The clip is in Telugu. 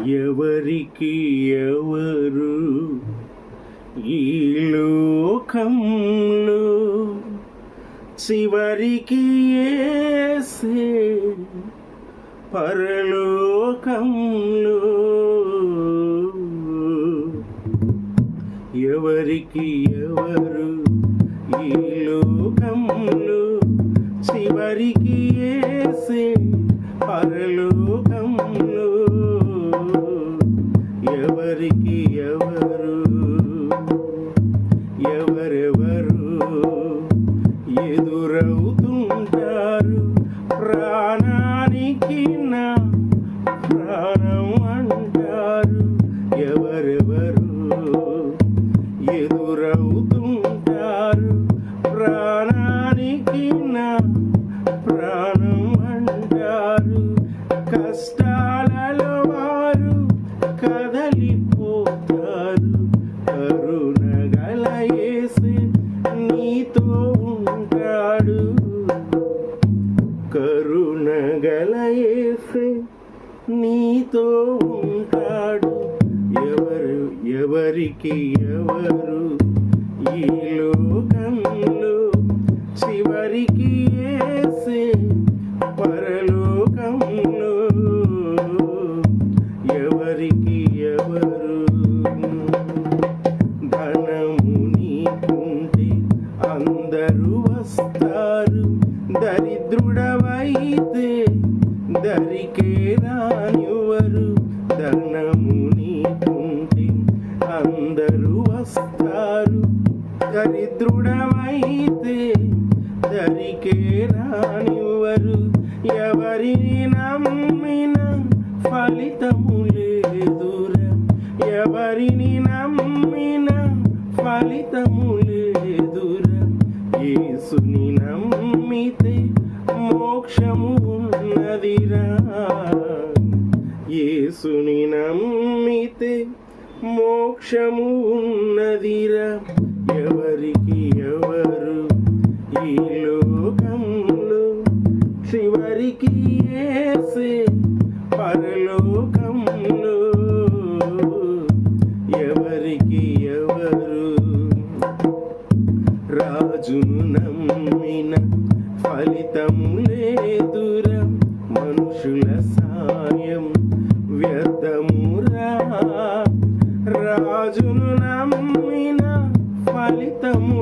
ఎవరికి ఎవరు ఈ లోకంలో చివరికి యేసే పరలోకంలో. ఎవరికి ఎవరు ఈ లోకంలో చివరికి యేసే పరలోకంలో. ఎవరికి ఎవరు ఎవరెవరు ఎదురవుతుంటారు ప్రాణానికి నా ప్రాణం అంటారు. ఎవరెవరు ఎదురవుతుంటారు ప్రాణానికి నా ప్రాణం అంటారు. కష్టాలలో వారు కదలిపోతారు. కరుణగల యేసే నీతో ఉంటాడు. కరుణగల యేసే నీతో ఉంటాడు. ఎవరికి ఎవరు ఈ లోకంలో చివరికి యేసే పరలోకంలో. ఎవరికి ఎవరు ధనము నీకుంటే అందరూ వస్తారు. దరిద్రుడవైతే దరికే రానివ్వరు. ధనము నీకుంటే అందరూ వస్తారు. దరిద్రుడవైతే దరికే రానివ్వరు. ఎవరిని నమ్మిన ఫలితము లేదురా. ఎవరిని నమ్మిన ఫలితము లేదురా. యేసుని నమ్మితే మోక్షము ఉన్నదిరా. యేసుని నమ్మితే మోక్షము ఉన్నదిరా. ఎవరికి ఎవరు ఈ లోకంలో చివరికి యేసే పరలోకంలో. ఎవరికి ఎవరు రాజును నమ్మిన ఫలితము లేదురా. మనుషుల సాయం వ్యర్థమురా. రాజును నమ్మిన ఫలితము